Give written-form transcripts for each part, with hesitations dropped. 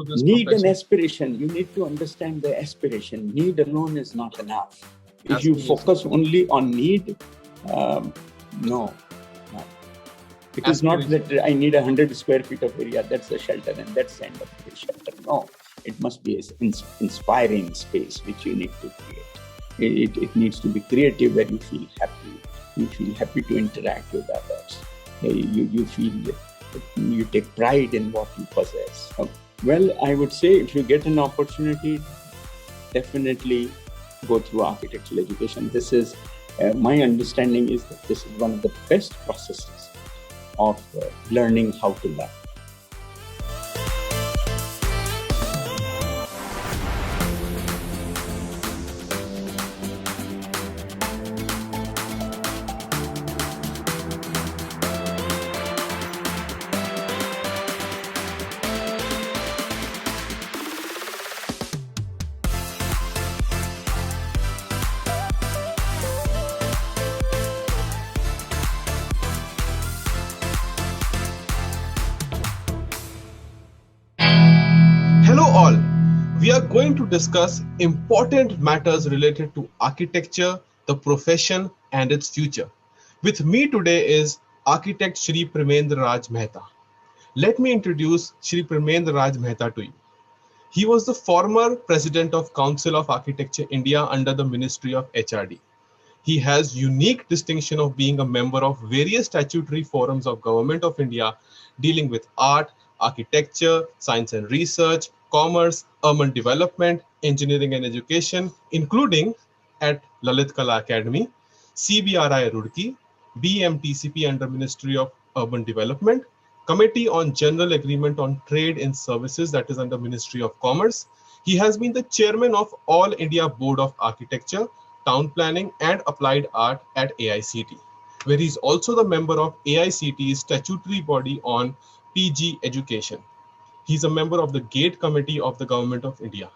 to this Need profession? and aspiration. You need to understand the aspiration. Need alone is not enough. If you focus only on need, no. It is not that I need 100 square feet of area, that's the shelter and that's the end of the shelter. No, it must be an inspiring space which you need to create. It needs to be creative where you feel happy. You feel happy to interact with others. You feel you take pride in what you possess. Well, I would say if you get an opportunity, definitely go through architectural education. This is, my understanding is that this is one of the best processes of learning how to learn. Hello all, we are going to discuss important matters related to architecture, the profession and its future. With me today is architect Shri Premendra Mehta. Let me introduce Shri Premendra Mehta to you. He was the former president of Council of Architecture India under the Ministry of HRD. He has unique distinction of being a member of various statutory forums of Government of India dealing with art, architecture, science and research, commerce, urban development, engineering and education, including at Lalit Kala Academy, CBRI Roorkee, BMTPC under Ministry of Urban Development, Committee on General Agreement on Trade in Services that is under Ministry of Commerce. He has been the chairman of All India Board of Architecture, Town Planning and Applied Art at AICTE, where he is also the member of AICTE's statutory body on PG education. He is a member of the GATE Committee of the Government of India.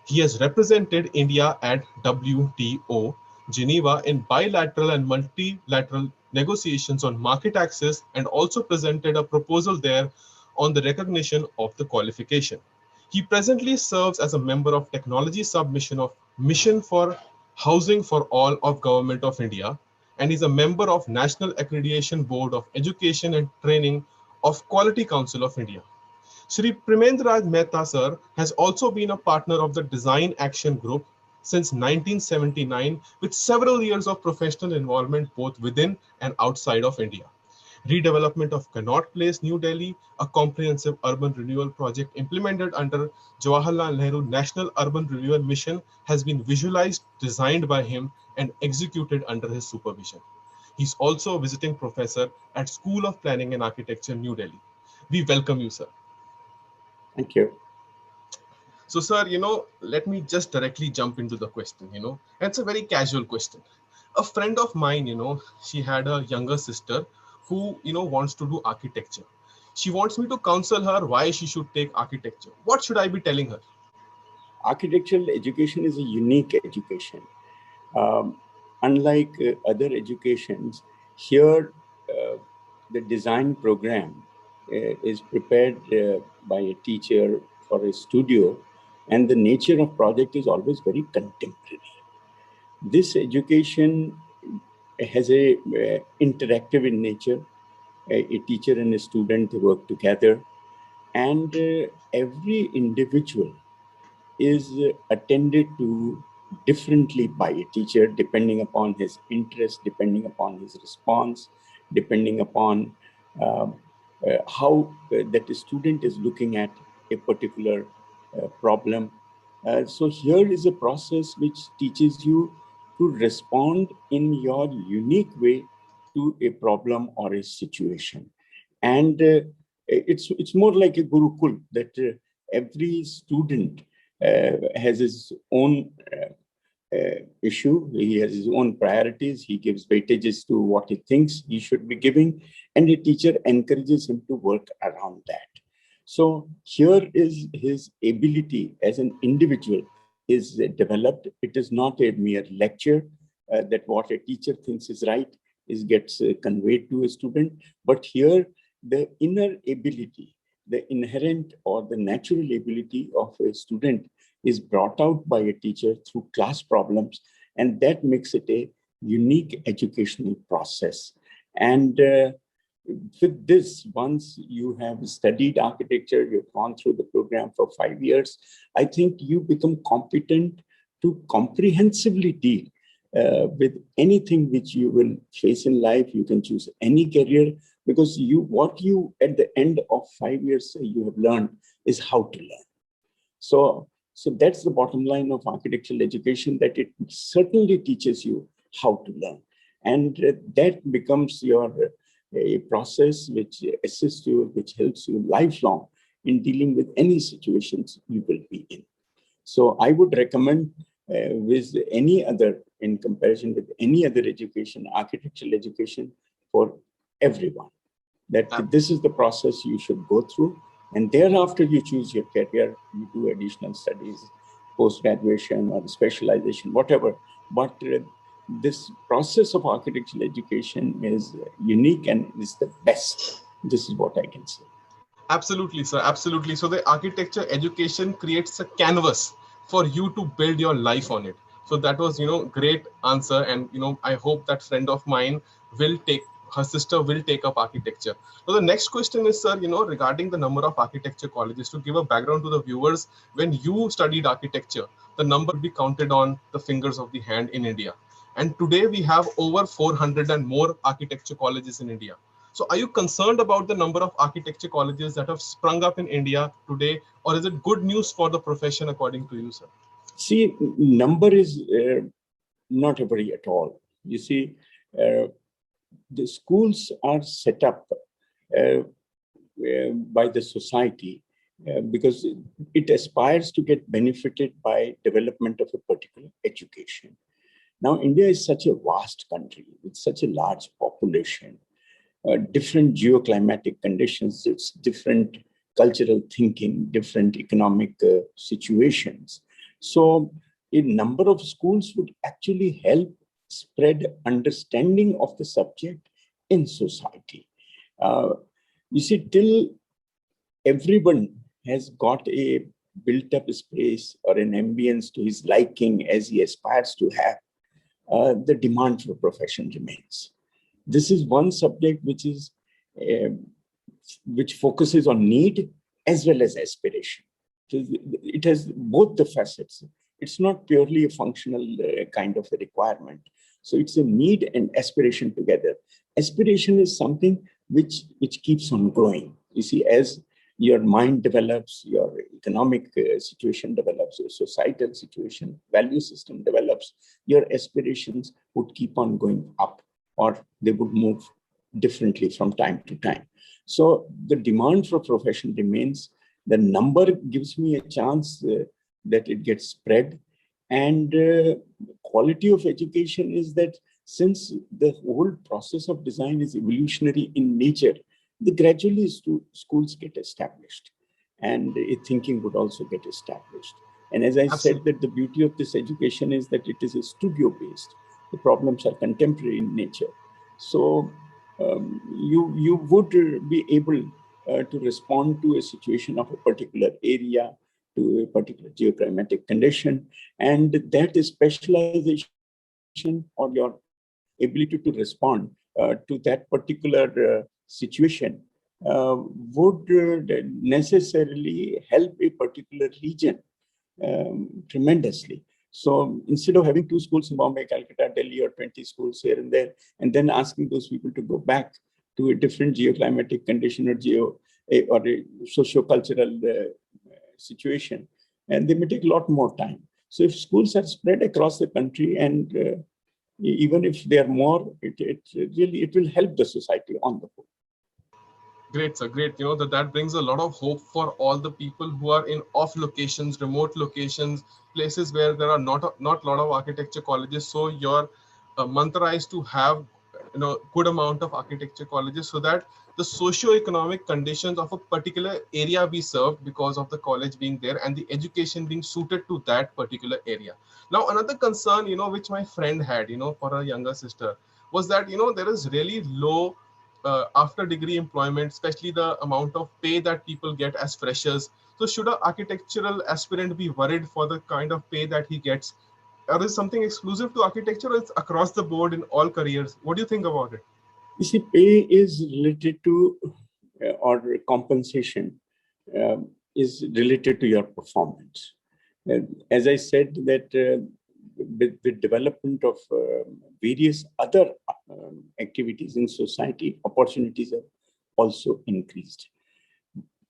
He has represented India at WTO, Geneva in bilateral and multilateral negotiations on market access and also presented a proposal there on the recognition of the qualification. He presently serves as a member of Technology Submission of Mission for Housing for All of Government of India and is a member of National Accreditation Board of Education and Training of Quality Council of India. Shri Premendra Mehta sir has also been a partner of the Design Action Group since 1979 with several years of professional involvement both within and outside of India. Redevelopment of Connaught Place, New Delhi, a comprehensive urban renewal project implemented under Jawaharlal Nehru National Urban Renewal Mission has been visualized, designed by him and executed under his supervision. He's also a visiting professor at School of Planning and Architecture, New Delhi. We welcome you, sir. Thank you. So, sir, let me just directly jump into the question, and it's a very casual question. A friend of mine, she had a younger sister who, wants to do architecture. She wants me to counsel her why she should take architecture. What should I be telling her? Architectural education is a unique education. Unlike other educations, here the design program is prepared by a teacher for a studio, and the nature of project is always very contemporary. This education has a interactive in nature. A teacher and a student work together, and every individual is attended to differently by a teacher depending upon his interest, depending upon his response, depending upon how that the student is looking at a particular problem. So here is a process which teaches you to respond in your unique way to a problem or a situation. And it's more like a gurukul that every student has his own issue. He has his own priorities. He gives weightages to what he thinks he should be giving, and a teacher encourages him to work around that. So here is his ability as an individual is developed. It is not a mere lecture that what a teacher thinks is right gets conveyed to a student, but here the inner ability, the inherent or the natural ability of a student is brought out by a teacher through class problems, and that makes it a unique educational process. And with this, once you have studied architecture, you've gone through the program for 5 years, I think you become competent to comprehensively deal with anything which you will face in life. You can choose any career, because what you at the end of 5 years you have learned is how to learn. So that's the bottom line of architectural education, that it certainly teaches you how to learn. And that becomes your a process which assists you, which helps you lifelong in dealing with any situations you will be in. So I would recommend with any other, in comparison with any other education, architectural education for everyone, that this is the process you should go through. And thereafter you choose your career, you do additional studies, post-graduation or specialization, whatever. But this process of architectural education is unique and is the best. This is what I can say. Absolutely, sir. Absolutely. So the architecture education creates a canvas for you to build your life on it. So that was, great answer. And, I hope that friend of mine her sister will take up architecture. So the next question is, sir, regarding the number of architecture colleges. To give a background to the viewers, when you studied architecture, the number would be counted on the fingers of the hand in India. And today we have over 400 and more architecture colleges in India. So are you concerned about the number of architecture colleges that have sprung up in India today, or is it good news for the profession according to you, sir? See, number is not a worry at all. You see, the schools are set up by the society because it aspires to get benefited by development of a particular education. Now, India is such a vast country with such a large population, different geoclimatic conditions, it's different cultural thinking, different economic situations. So a number of schools would actually help spread understanding of the subject in society. You see, till everyone has got a built up space or an ambience to his liking as he aspires to have, the demand for profession remains. This is one subject which focuses on need as well as aspiration. It has both the facets. It's not purely a functional kind of a requirement. So it's a need and aspiration together. Aspiration is something which keeps on growing. You see, as your mind develops, your economic situation develops, your societal situation, value system develops, your aspirations would keep on going up, or they would move differently from time to time. So the demand for profession remains. The number gives me a chance that it gets spread. And quality of education is that since the whole process of design is evolutionary in nature, gradually schools get established, and thinking would also get established. And as I said, that the beauty of this education is that it is a studio-based. The problems are contemporary in nature. So you would be able to respond to a situation of a particular area, to a particular geoclimatic condition, and that is specialization or your ability to respond to that particular situation would necessarily help a particular region tremendously. So instead of having 2 schools in Bombay, Calcutta, Delhi, or 20 schools here and there, and then asking those people to go back to a different geoclimatic condition or a socio-cultural situation, and they may take a lot more time. So if schools are spread across the country, and even if they are more, it will help the society on the whole. Great, sir. Great. That brings a lot of hope for all the people who are in off locations, remote locations, places where there are not a lot of architecture colleges. So your mantra is to have good amount of architecture colleges, so that the socio-economic conditions of a particular area be served because of the college being there and the education being suited to that particular area. Now, another concern, which my friend had, for her younger sister, was that there is really low after degree employment, especially the amount of pay that people get as freshers. So should an architectural aspirant be worried for the kind of pay that he gets? Or is something exclusive to architecture, or it's across the board in all careers? What do you think about it? You see, pay is related to, or compensation is related to your performance. As I said, that with the development of various other activities in society, opportunities have also increased.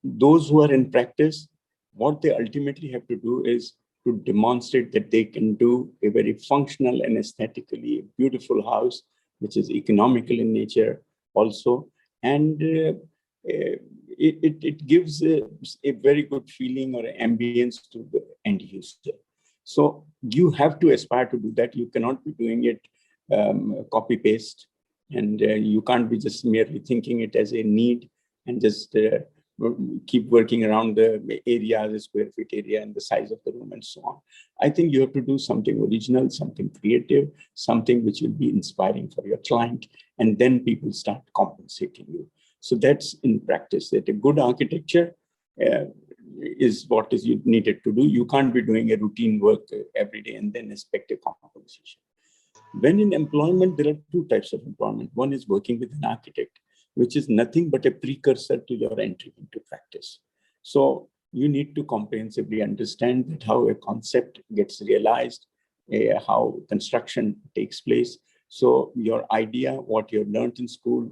Those who are in practice, what they ultimately have to do is to demonstrate that they can do a very functional and aesthetically beautiful house, which is economical in nature also. And it gives a very good feeling or ambience to the end user. So you have to aspire to do that. You cannot be doing it copy paste, and you can't be just merely thinking it as a need and just keep working around the area, the square feet area and the size of the room and so on. I think you have to do something original, something creative, something which will be inspiring for your client, and then people start compensating you. So that's in practice, that a good architecture is what is needed to do. You can't be doing a routine work every day and then expect a compensation. When in employment, there are two types of employment. One is working with an architect, which is nothing but a precursor to your entry into practice. So you need to comprehensively understand that how a concept gets realized, how construction takes place. So your idea, what you have learned in school,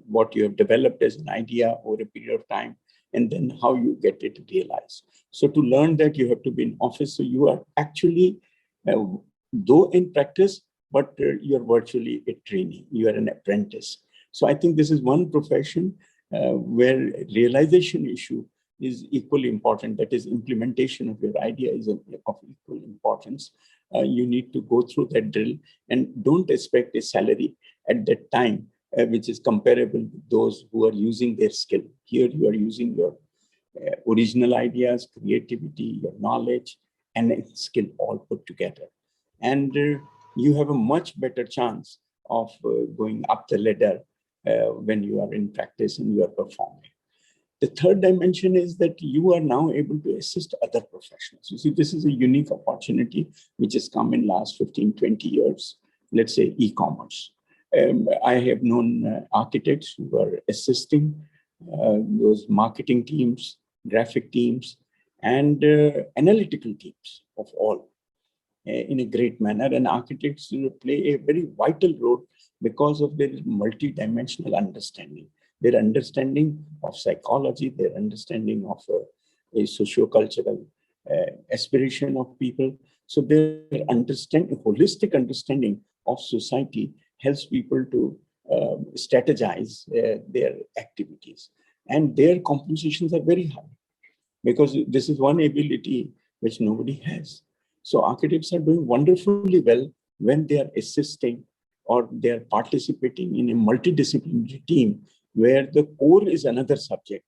what you have developed as an idea over a period of time, and then how you get it realized. So to learn that, you have to be in office. So you are actually, though in practice, but you're virtually a trainee, you are an apprentice. So I think this is one profession where realization issue is equally important. That is, implementation of your idea is of equal importance. You need to go through that drill and don't expect a salary at that time, which is comparable to those who are using their skill. Here you are using your original ideas, creativity, your knowledge, and skill all put together. And you have a much better chance of going up the ladder when you are in practice and you are performing. The third dimension is that you are now able to assist other professionals. You see, this is a unique opportunity which has come in last 15, 20 years. Let's say e-commerce. I have known architects who are assisting those marketing teams, graphic teams, and analytical teams of all in a great manner. And architects play a very vital role because of their multi-dimensional understanding, their understanding of psychology, their understanding of a socio-cultural aspiration of people. So their holistic understanding of society helps people to strategize their activities. And their compensations are very high because this is one ability which nobody has. So architects are doing wonderfully well when they are assisting or they are participating in a multidisciplinary team where the core is another subject,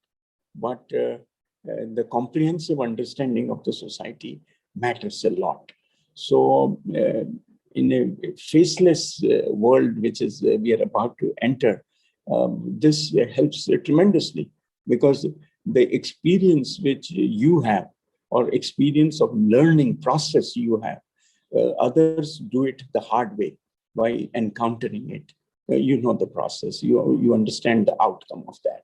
but the comprehensive understanding of the society matters a lot. So in a faceless world, which is we are about to enter, this helps tremendously because the experience which you have or experience of learning process you have, others do it the hard way by encountering it. You know the process, you understand the outcome of that.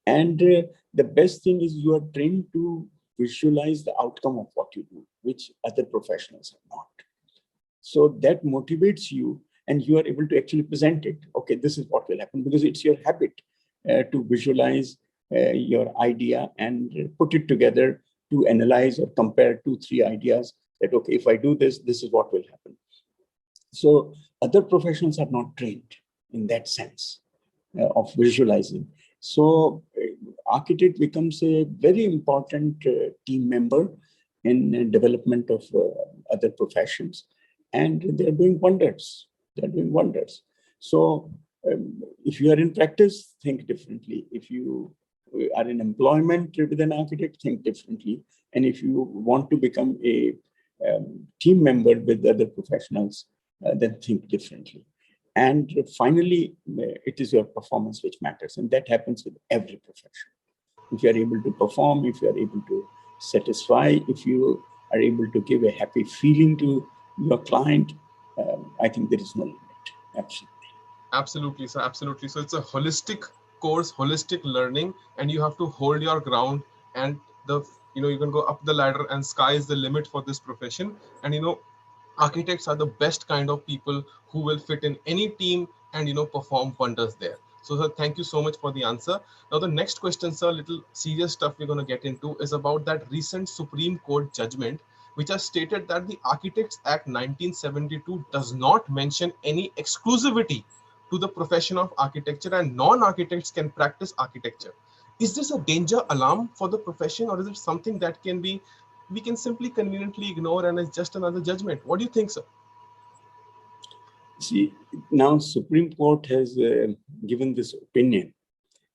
And the best thing is you are trained to visualize the outcome of what you do, which other professionals are not. So that motivates you and you are able to actually present it. Okay, this is what will happen because it's your habit to visualize your idea and put it together to analyze or compare 2-3 ideas that, okay, if I do this, this is what will happen. So other professionals are not trained in that sense of visualizing. So architect becomes a very important team member in development of other professions, and they're doing wonders. They're doing wonders. So if you are in practice, think differently. If you are in employment with an architect, think differently. And if you want to become a team member with other professionals, then think differently. And finally, it is your performance which matters. And that happens with every profession. If you are able to perform, if you are able to satisfy, if you are able to give a happy feeling to your client, I think there is no limit. Absolutely. Absolutely, sir. Absolutely. So it's a holistic course, holistic learning, and you have to hold your ground. And you can go up the ladder, and sky is the limit for this profession. And architects are the best kind of people who will fit in any team and perform wonders there. So, sir, thank you so much for the answer. Now, the next question, sir, little serious stuff we're going to get into is about that recent Supreme Court judgment, which has stated that the Architects Act 1972 does not mention any exclusivity to the profession of architecture, and non-architects can practice architecture. Is this a danger alarm for the profession, or is it something that we can simply conveniently ignore and it's just another judgment? What do you think, sir? See, now Supreme Court has given this opinion.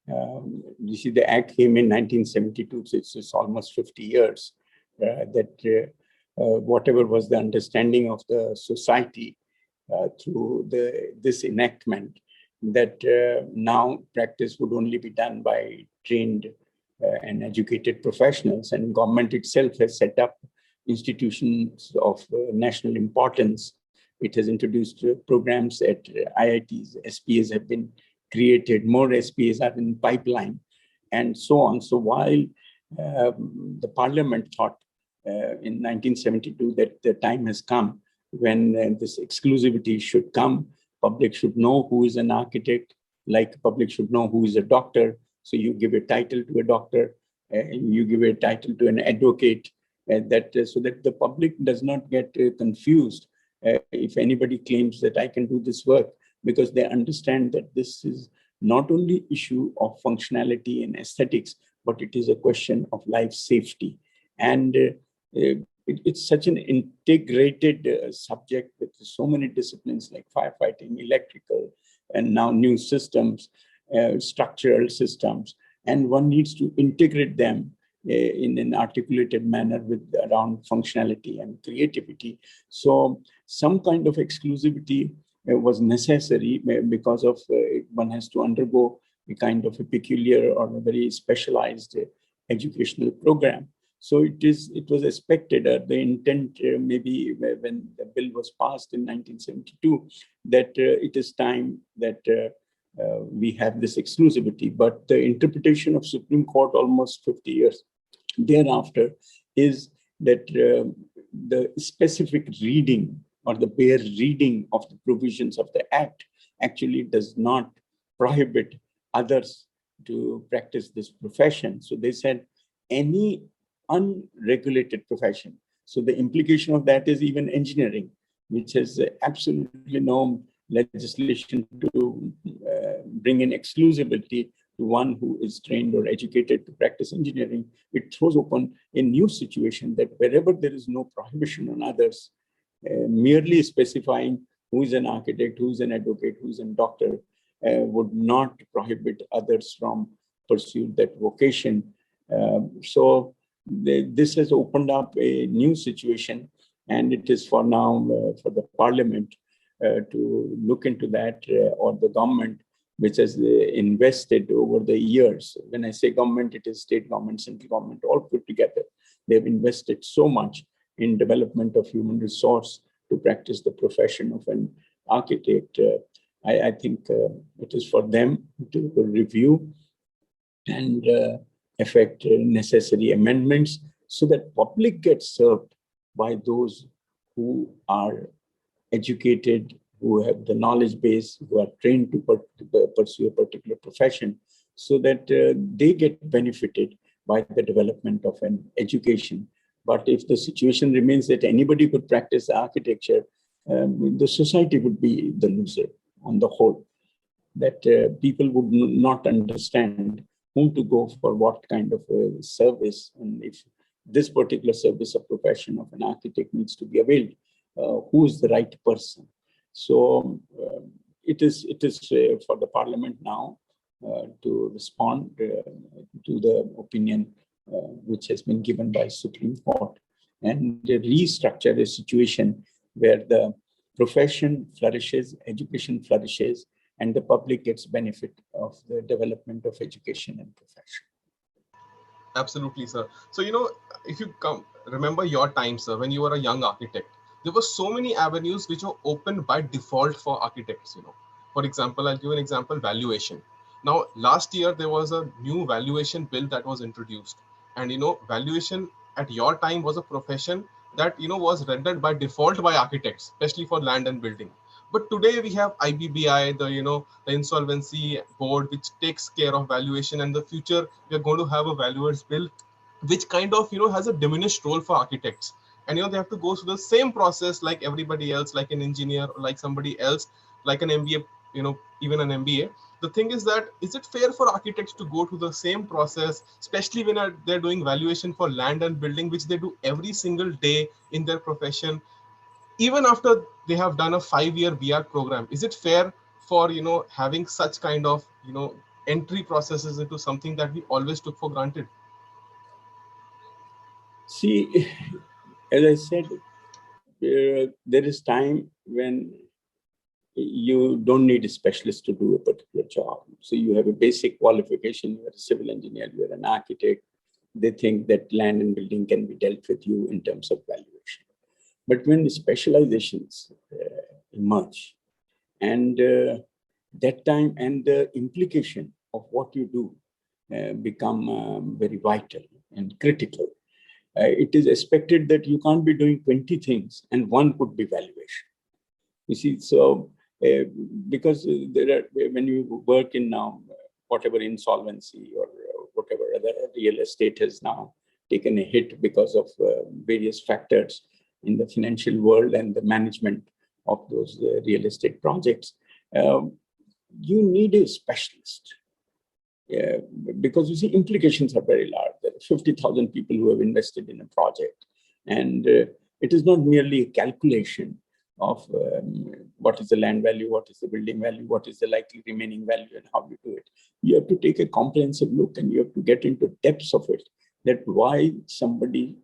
You see, the Act came in 1972, so it's almost 50 years that whatever was the understanding of the society through this enactment, that now practice would only be done by trained and educated professionals, and government itself has set up institutions of national importance. It has introduced programs at IITs, SPAs have been created, more SPAs are in pipeline, and so on. So while the parliament thought in 1972 that the time has come when this exclusivity should come, public should know who is an architect, like public should know who is a doctor. So you give a title to a doctor, you give a title to an advocate, so that the public does not get confused if anybody claims that I can do this work, because they understand that this is not only issue of functionality and aesthetics, but it is a question of life safety. And it's such an integrated subject with so many disciplines like firefighting, electrical, and now new systems, structural systems, and one needs to integrate them in an articulated manner with around functionality and creativity. So some kind of exclusivity was necessary because of one has to undergo a kind of a peculiar or a very specialized educational program. So it was expected, the intent maybe when the bill was passed in 1972, that it is time that we have this exclusivity. But the interpretation of Supreme Court almost 50 years thereafter is that the specific reading or the bare reading of the provisions of the Act actually does not prohibit others to practice this profession. So they said any unregulated profession. So the implication of that is even engineering, which has absolutely no legislation to bring in exclusivity to one who is trained or educated to practice engineering. It throws open a new situation that wherever there is no prohibition on others, merely specifying who is an architect, who is an advocate, who is a doctor, would not prohibit others from pursuing that vocation. So this has opened up a new situation, and it is for now for the parliament to look into that, or the government, which has invested over the years. When I say government, it is state government, central government, all put together. They've invested so much in development of human resource to practice the profession of an architect. I think it is for them to review and effect necessary amendments so that public gets served by those who are educated, who have the knowledge base, who are trained to pursue a particular profession, so that they get benefited by the development of an education. But if the situation remains that anybody could practice architecture, the society would be the loser on the whole. That people would not understand whom to go for what kind of a service, and if this particular service or profession of an architect needs to be availed, who is the right person. So it is for the parliament now to respond to the opinion which has been given by Supreme Court and restructure a situation where the profession flourishes, education flourishes, and the public gets benefit of the development of education and profession. Absolutely, sir. So, if you remember your time, sir, when you were a young architect, there were so many avenues which were open by default for architects. For example, I'll give an example, valuation. Now, last year, there was a new valuation bill that was introduced. And, valuation at your time was a profession that, was rendered by default by architects, especially for land and building. But today we have IBBI, the insolvency board, which takes care of valuation. And the future, we are going to have a valuers bill, which kind of, has a diminished role for architects. And, they have to go through the same process like everybody else, like an engineer or like somebody else, like an MBA, even an MBA. The thing is that, is it fair for architects to go through the same process, especially when they're doing valuation for land and building, which they do every single day in their profession? Even after they have done a 5-year BR program, is it fair for having such kind of entry processes into something that we always took for granted? See, as I said, there is time when you don't need a specialist to do a particular job. So you have a basic qualification, you're a civil engineer, you're an architect. They think that land and building can be dealt with you in terms of valuation. But when the specializations emerge, and that time and the implication of what you do become very vital and critical, it is expected that you can't be doing 20 things and one could be valuation. You see, so because there are, when you work in now, whatever insolvency or whatever other real estate has now taken a hit because of various factors in the financial world and the management of those real estate projects, you need a specialist. Because you see, implications are very large. There are 50,000 people who have invested in a project. And it is not merely a calculation of what is the land value, what is the building value, what is the likely remaining value, and how you do it. You have to take a comprehensive look and you have to get into depths of it, that why somebody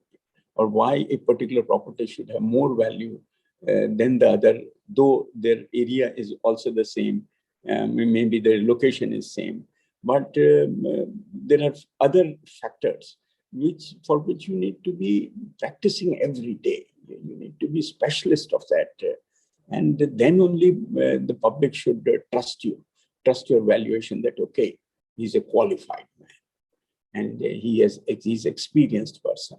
or why a particular property should have more value than the other, though their area is also the same, maybe their location is same. But there are other factors for which you need to be practicing every day. You need to be specialist of that. And then only the public should trust your valuation that, okay, he's a qualified man and he's experienced person.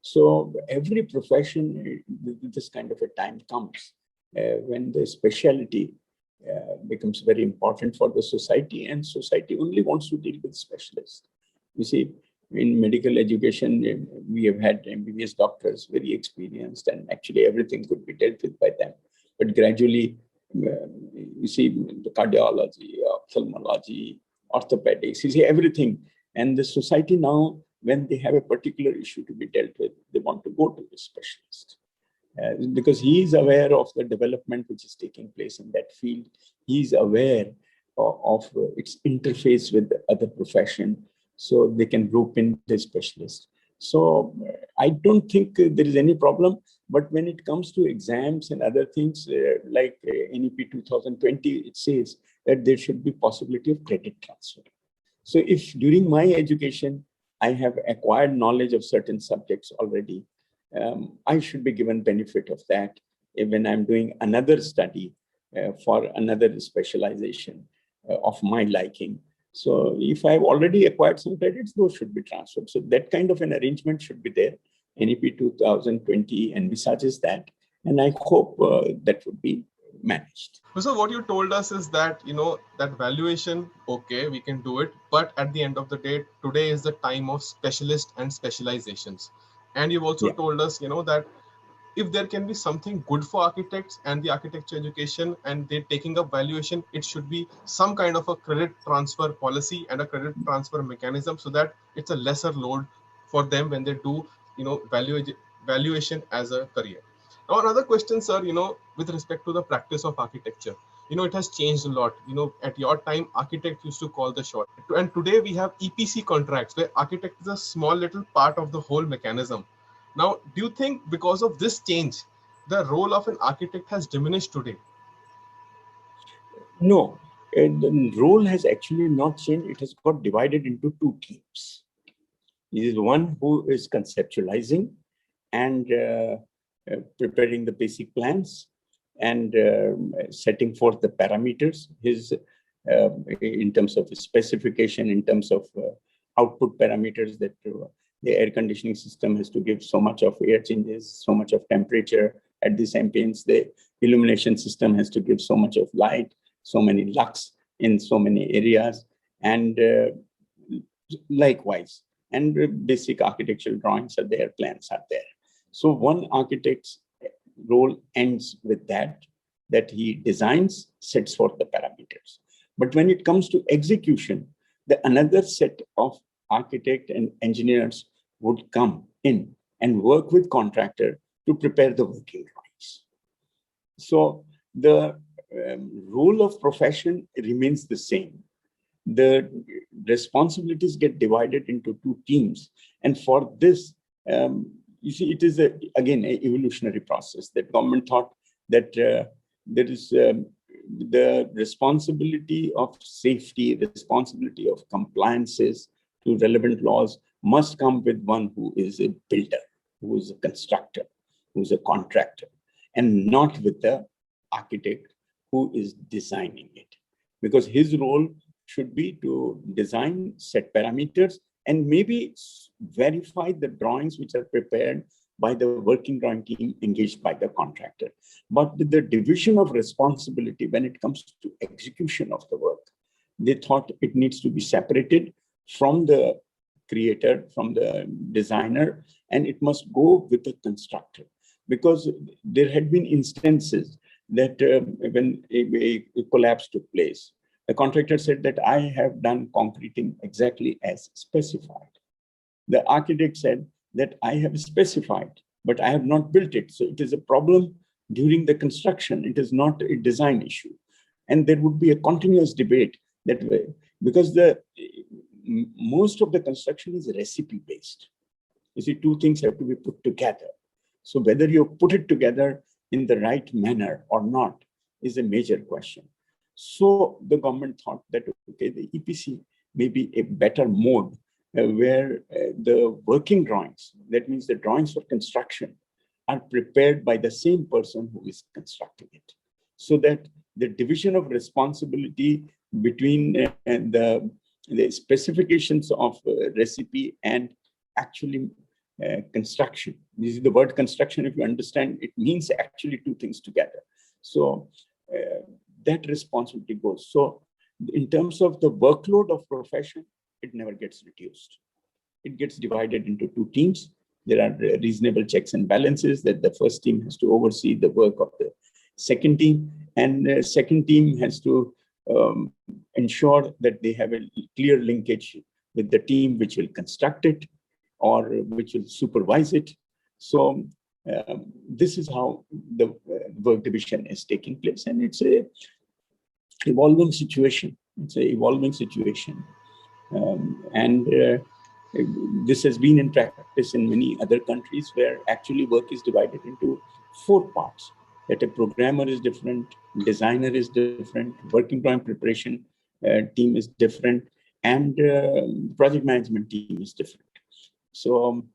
So every profession, this kind of a time comes when the specialty becomes very important for the society, and society only wants to deal with specialists. You see, in medical education, we have had MBBS doctors, very experienced, and actually everything could be dealt with by them. But gradually, you see, the cardiology, ophthalmology, orthopedics, you see everything. And the society now, when they have a particular issue to be dealt with, they want to go to the specialist. Because he is aware of the development which is taking place in that field. He is aware of its interface with the other profession, so they can rope in the specialist. So I don't think there is any problem. But when it comes to exams and other things, like NEP 2020, it says that there should be possibility of credit transfer. So if during my education, I have acquired knowledge of certain subjects already, I should be given benefit of that when I'm doing another study for another specialization of my liking. So if I've already acquired some credits, those should be transferred. So that kind of an arrangement should be there. NEP 2020 envisages that. And I hope that would be managed. So what you told us is that, that valuation, okay, we can do it. But at the end of the day, today is the time of specialists and specializations. And you've also told us, that if there can be something good for architects and the architecture education and they're taking up valuation, it should be some kind of a credit transfer policy and a credit transfer mechanism, so that it's a lesser load for them when they do, valuation as a career. Now, another question, sir, with respect to the practice of architecture, it has changed a lot. At your time, architects used to call the shot. And today we have EPC contracts where architect is a small little part of the whole mechanism. Now, do you think because of this change, the role of an architect has diminished today? No, the role has actually not changed. It has got divided into two teams. There is one who is conceptualizing and preparing the basic plans and setting forth the parameters. In terms of specification, in terms of output parameters, that the air conditioning system has to give so much of air changes, so much of temperature at this ambience. The illumination system has to give so much of light, so many lux in so many areas, and likewise. And basic architectural drawings are there, plans are there. So one architect's role ends with that he designs, sets forth the parameters. But when it comes to execution, another set of architect and engineers would come in and work with contractor to prepare the working drawings. So the role of profession remains the same. The responsibilities get divided into two teams. And for this, you see, it is, again, an evolutionary process. That government thought that there is the responsibility of safety, responsibility of compliances to relevant laws must come with one who is a builder, who is a constructor, who is a contractor, and not with the architect who is designing it. Because his role should be to design, set parameters, and maybe verify the drawings which are prepared by the working drawing team engaged by the contractor. But the division of responsibility when it comes to execution of the work, they thought it needs to be separated from the creator, from the designer, and it must go with the constructor. Because there had been instances that when a collapse took place, the contractor said that I have done concreting exactly as specified. The architect said that I have specified, but I have not built it. So it is a problem during the construction. It is not a design issue. And there would be a continuous debate that way, because most of the construction is recipe based. You see, two things have to be put together. So whether you put it together in the right manner or not is a major question. So the government thought that, okay, the EPC may be a better mode where the working drawings, that means the drawings for construction, are prepared by the same person who is constructing it. So that the division of responsibility between the specifications of recipe and actually construction. This is the word construction, if you understand, it means actually two things together. So that responsibility goes. So in terms of the workload of profession, it never gets reduced. It gets divided into two teams. There are reasonable checks and balances that the first team has to oversee the work of the second team, and the second team has to ensure that they have a clear linkage with the team which will construct it or which will supervise it. So this is how the work division is taking place, and it's a evolving situation. It's an evolving situation, and this has been in practice in many other countries where actually work is divided into 4 parts. That a programmer is different, designer is different, working drawing preparation team is different, and project management team is different. So,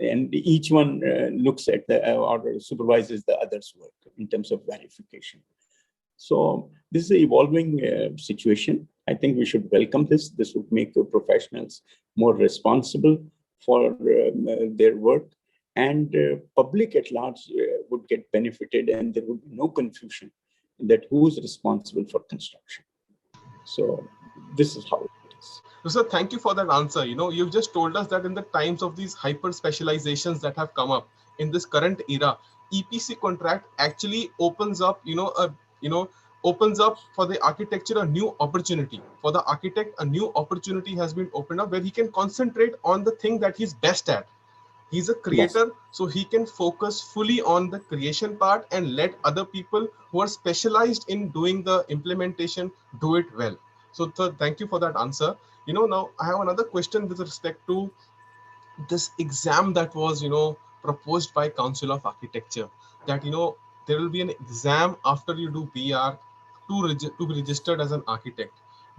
and each one looks at or supervises the other's work in terms of verification. So this is an evolving situation. I think we should welcome this. This would make the professionals more responsible for their work, and public at large would get benefited, and there would be no confusion that who is responsible for construction. So this is how it is. So, sir, thank you for that answer. You've just told us that in the times of these hyper specializations that have come up in this current era, EPC contract actually opens up, opens up for the architecture a new opportunity. For the architect, a new opportunity has been opened up where he can concentrate on the thing that he's best at. He's a creator, yes. So he can focus fully on the creation part and let other people who are specialized in doing the implementation do it well. So thank you for that answer. Now I have another question with respect to this exam that was, proposed by Council of Architecture, that there will be an exam after you do BR to be registered as an architect.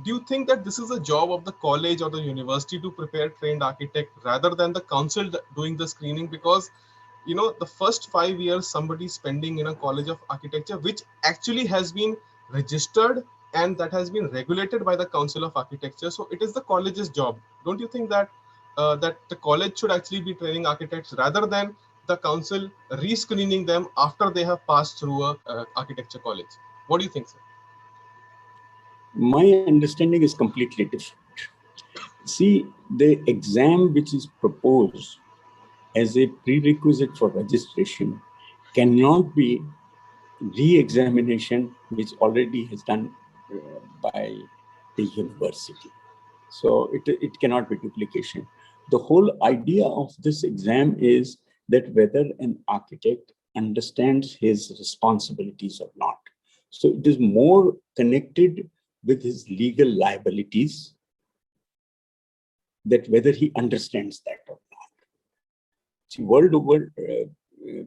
Do you think that this is a job of the college or the university to prepare trained architect rather than the council doing the screening? Because the first 5 years somebody spending in a college of architecture, which actually has been registered and that has been regulated by the Council of Architecture, so it is the college's job. Don't you think that that the college should actually be training architects rather than the council re-screening them after they have passed through a architecture college? What do you think, sir? My understanding is completely different. See, the exam which is proposed as a prerequisite for registration cannot be re-examination which already has done by the university. So it cannot be duplication. The whole idea of this exam is that whether an architect understands his responsibilities or not. So it is more connected with his legal liabilities, that whether he understands that or not. See, world over,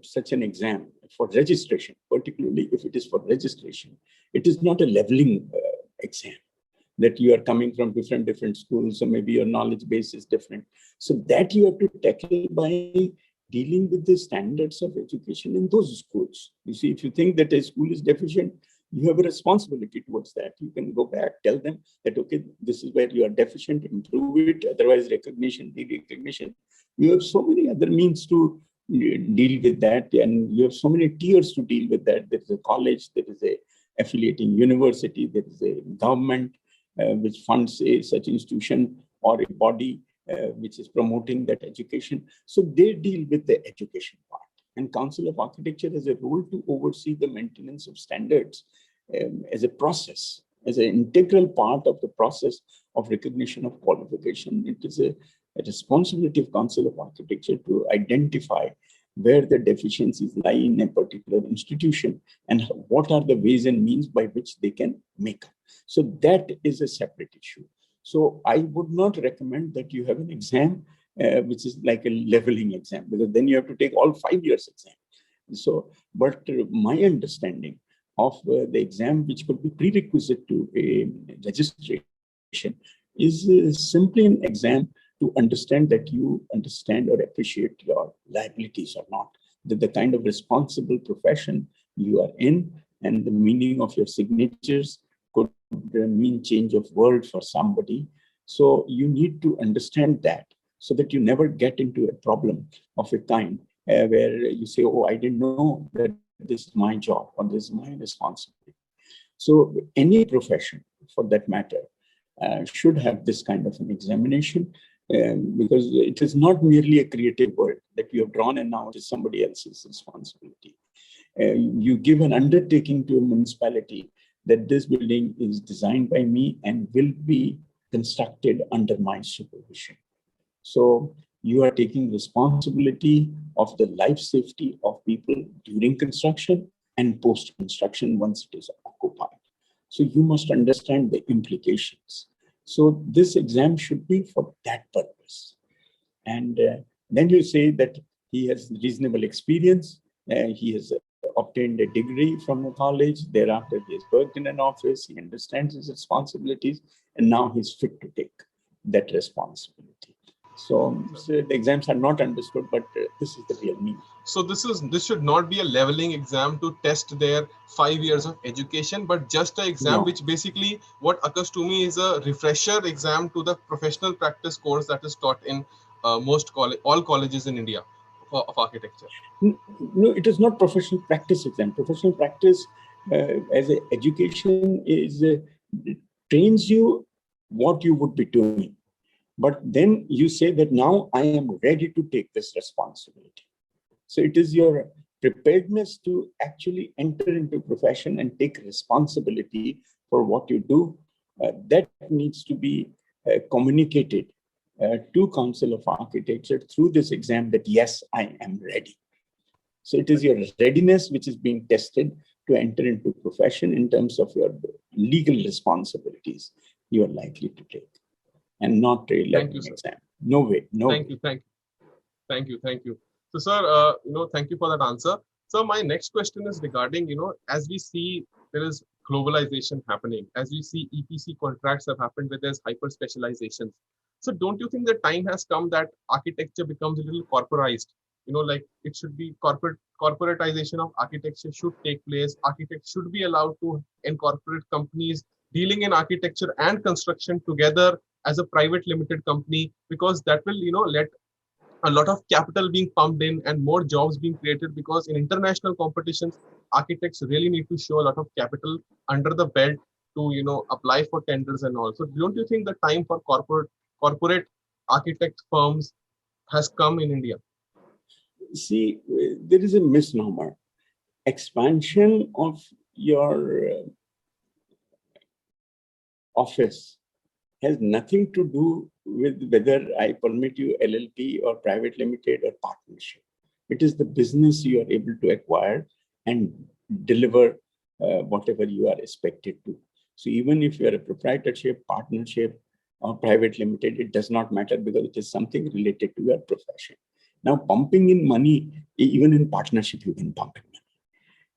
such an exam for registration, particularly if it is for registration, it is not a leveling exam, that you are coming from different schools, so maybe your knowledge base is different. So that you have to tackle by dealing with the standards of education in those schools. You see, if you think that a school is deficient, you have a responsibility towards that. You can go back, tell them that, okay, this is where you are deficient, improve it, otherwise recognition, de-recognition. You have so many other means to deal with that, and you have so many tiers to deal with that. There is a college, there is a affiliating university, there is a government which funds a such institution, or a body which is promoting that education. So they deal with the education part. And Council of Architecture has a role to oversee the maintenance of standards as a process, as an integral part of the process of recognition of qualification. It is a responsibility of Council of Architecture to identify where the deficiencies lie in a particular institution and what are the ways and means by which they can make up. So that is a separate issue. So I would not recommend that you have an exam which is like a leveling exam, because then you have to take all 5 years exam. So, but my understanding of the exam which could be prerequisite to a registration is simply an exam to understand that you understand or appreciate your liabilities or not, that the kind of responsible profession you are in and the meaning of your signatures could mean change of world for somebody. So you need to understand that, so that you never get into a problem of a kind where you say, oh, I didn't know that this is my job or this is my responsibility. So any profession, for that matter, should have this kind of an examination, because it is not merely a creative world that you have drawn and now it is somebody else's responsibility. You give an undertaking to a municipality that this building is designed by me and will be constructed under my supervision. So you are taking responsibility of the life safety of people during construction and post-construction once it is occupied. So you must understand the implications. So this exam should be for that purpose. And then you say that he has reasonable experience, he has obtained a degree from a college, thereafter he has worked in an office, he understands his responsibilities, and now he's fit to take that responsibility. So the exams are not understood, but this is the real meaning. So this should not be a leveling exam to test their 5 years of education, but just an exam which basically, what occurs to me, is a refresher exam to the professional practice course that is taught in all colleges in India of architecture. No, it is not professional practice exam. Professional practice as an education is trains you what you would be doing. But then you say that now I am ready to take this responsibility. So it is your preparedness to actually enter into profession and take responsibility for what you do. That needs to be communicated to Council of Architecture through this exam, that yes, I am ready. So it is your readiness which is being tested to enter into profession in terms of your legal responsibilities you are likely to take. And not a leveling exam. No way. No. Thank you. So, sir, thank you for that answer. So, my next question is regarding, as we see there is globalization happening, as we see EPC contracts have happened where there's hyper specializations. So, don't you think the time has come that architecture becomes a little corporatized? Like it should be corporatization of architecture should take place. Architects should be allowed to incorporate companies dealing in architecture and construction together as a private limited company, because that will, let a lot of capital being pumped in and more jobs being created, because in international competitions architects really need to show a lot of capital under the belt to apply for tenders and all. So don't you think the time for corporate architect firms has come in India? See, there is a misnomer. Expansion of your office has nothing to do with whether I permit you LLP or private limited or partnership. It is the business you are able to acquire and deliver whatever you are expected to. So even if you are a proprietorship, partnership, or private limited, it does not matter because it is something related to your profession. Now, pumping in money, even in partnership, you can pump in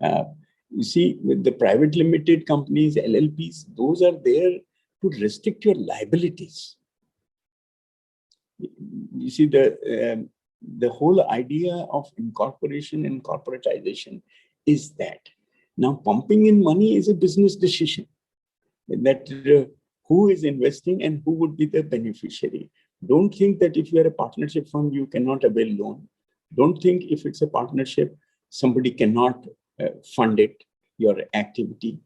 money. You see, with the private limited companies, LLPs, those are there to restrict your liabilities. You see, the whole idea of incorporation and corporatization is that. Now, pumping in money is a business decision that who is investing and who would be the beneficiary. Don't think that if you are a partnership firm, you cannot avail loan. Don't think if it's a partnership, somebody cannot fund it, your activity.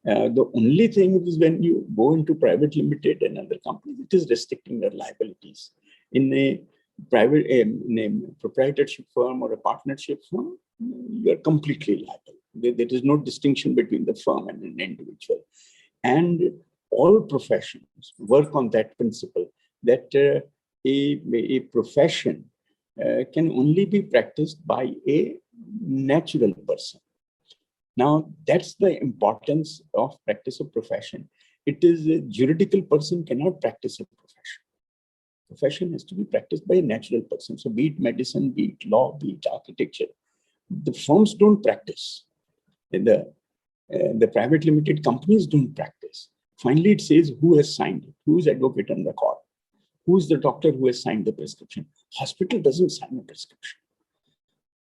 The only thing is when you go into private limited and other companies, it is restricting your liabilities. In a private, in a proprietorship firm or a partnership firm, you are completely liable. There is no distinction between the firm and an individual. And all professions work on that principle that a profession can only be practiced by a natural person. Now, that's the importance of practice of profession. It is a juridical person cannot practice a profession. Profession has to be practiced by a natural person. So be it medicine, be it law, be it architecture. The firms don't practice. The private limited companies don't practice. Finally, it says who has signed it, who is advocate on the court, who is the doctor who has signed the prescription. Hospital doesn't sign a prescription.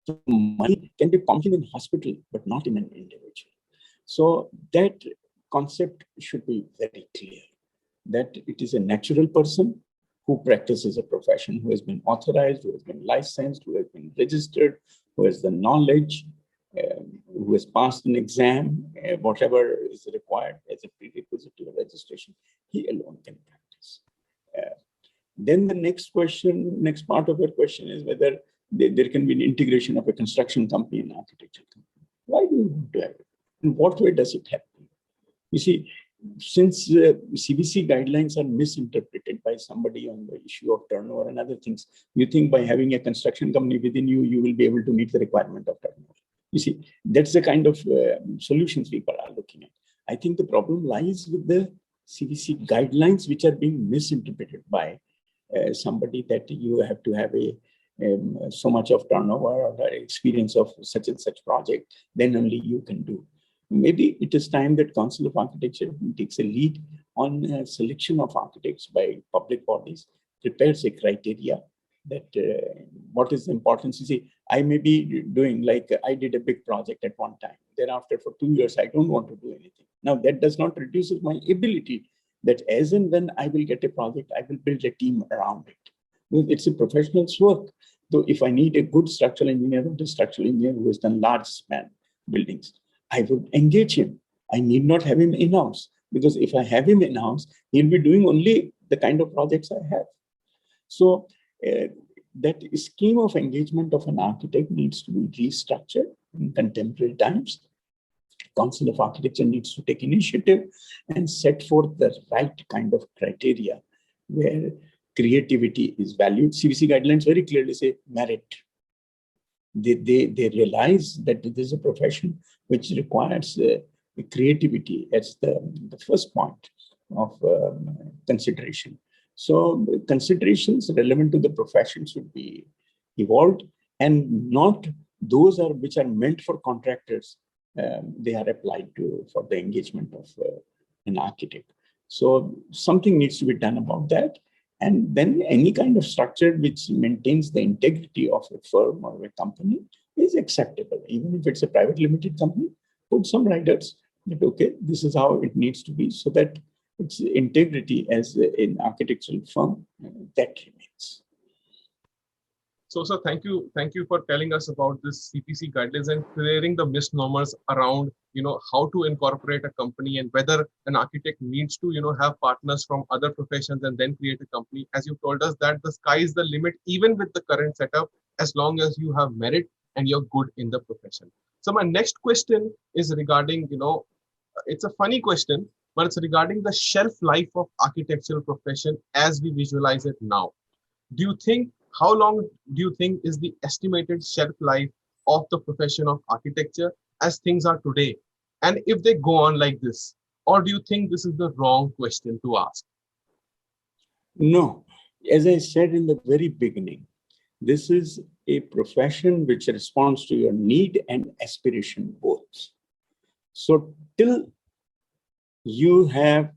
So money can be pumped in hospital, but not in an individual. So that concept should be very clear, that it is a natural person who practices a profession, who has been authorized, who has been licensed, who has been registered, who has the knowledge, who has passed an exam, whatever is required as a prerequisite to registration, he alone can practice. Then the next part of your question is whether there can be an integration of a construction company and architecture company. Why do you want to have it? In what way does it happen? You see, since CBC guidelines are misinterpreted by somebody on the issue of turnover and other things, you think by having a construction company within you, you will be able to meet the requirement of turnover. You see, that's the kind of solutions people are looking at. I think the problem lies with the CBC guidelines, which are being misinterpreted by somebody that you have to have so much of turnover or experience of such and such project, then only you can do. Maybe it is time that Council of Architecture takes a lead on selection of architects by public bodies, prepares a criteria that what is the importance. You see, I may be doing like I did a big project at one time. Thereafter, for 2 years, I don't want to do anything. Now, that does not reduce my ability that as and when I will get a project, I will build a team around it. It's a professional's work. So if I need a good structural engineer, or a structural engineer who has done large span buildings, I would engage him. I need not have him in-house, because if I have him in-house, he'll be doing only the kind of projects I have. So that scheme of engagement of an architect needs to be restructured in contemporary times. Council of Architecture needs to take initiative and set forth the right kind of criteria where creativity is valued. CBC guidelines very clearly say merit. They realize that this is a profession which requires creativity as the first point of consideration. So considerations relevant to the profession should be evolved, and not those which are meant for contractors. They are applied for the engagement of an architect. So something needs to be done about that. And then any kind of structure which maintains the integrity of a firm or a company is acceptable. Even if it's a private limited company, put some riders that, okay, this is how it needs to be, so that its integrity as an architectural firm, that remains. So, sir, thank you for telling us about this CPC guidelines and clearing the misnomers around, how to incorporate a company and whether an architect needs to, have partners from other professions and then create a company. As you told us that the sky is the limit, even with the current setup, as long as you have merit and you're good in the profession. So my next question is regarding, it's a funny question, but it's regarding the shelf life of architectural profession as we visualize it now. Do you think, how long do you think is the estimated shelf life of the profession of architecture as things are today? And if they go on like this, or do you think this is the wrong question to ask? No, as I said in the very beginning, this is a profession which responds to your need and aspiration both. So till you have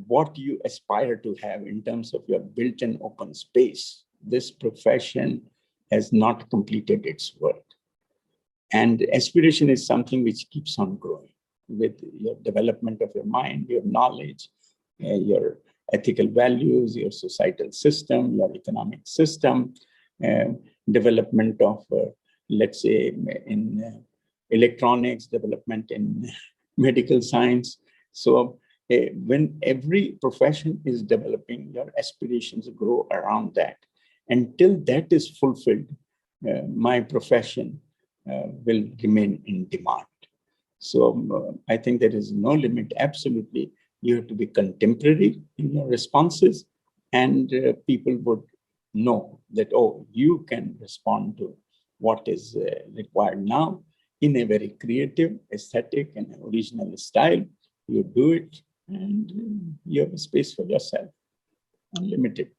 what you aspire to have in terms of your built-in open space, this profession has not completed its work. And aspiration is something which keeps on growing with your development of your mind, your knowledge, your ethical values, your societal system, your economic system, development of, let's say, in electronics, development in medical science. So when every profession is developing, your aspirations grow around that. Until that is fulfilled, my profession will remain in demand. So I think there is no limit. Absolutely, you have to be contemporary in your responses, and people would know that, oh, you can respond to what is required now in a very creative, aesthetic, and original style. You do it, and you have a space for yourself, unlimited.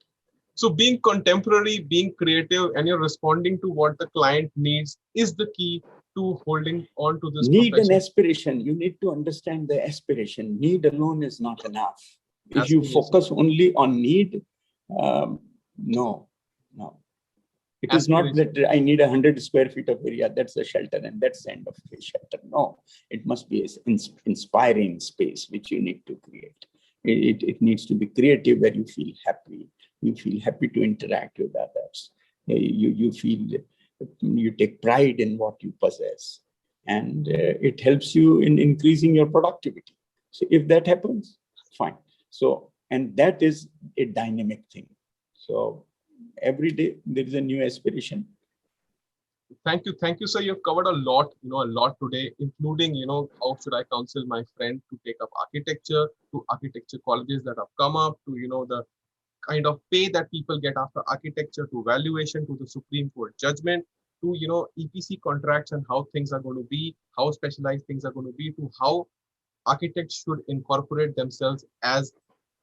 So being contemporary, being creative, and you're responding to what the client needs is the key to holding on to this need profession. And aspiration. You need to understand the aspiration. Need alone is not enough. If you focus only on need, no. It is not that I need 100 square feet of area, that's the shelter, and that's the end of the shelter. No, it must be an inspiring space which you need to create. It needs to be creative, where you feel happy. You feel happy to interact with others. You feel, you take pride in what you possess, and it helps you in increasing your productivity. So if that happens, fine. So, and that is a dynamic thing. So every day there is a new aspiration. Thank you, sir. You've covered a lot today, including, how should I counsel my friend to take up architecture, to architecture colleges that have come up, to, the kind of pay that people get after architecture, to valuation, to the Supreme Court judgment, to, EPC contracts and how things are going to be, how specialized things are going to be, to how architects should incorporate themselves as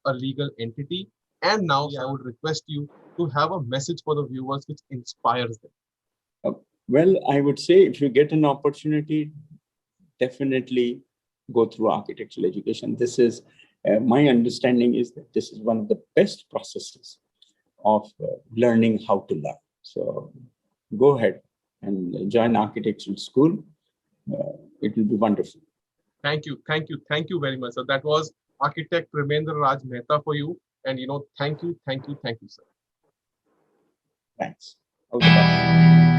a legal entity. And now I would request you to have a message for the viewers which inspires them. Well, I would say if you get an opportunity, definitely go through architectural education. This is, my understanding is that this is one of the best processes of learning how to learn. So go ahead and join architectural school. It will be wonderful. Thank you very much. So that was architect Premendra Raj Mehta for you. And, thank you, sir. Thanks. All the best.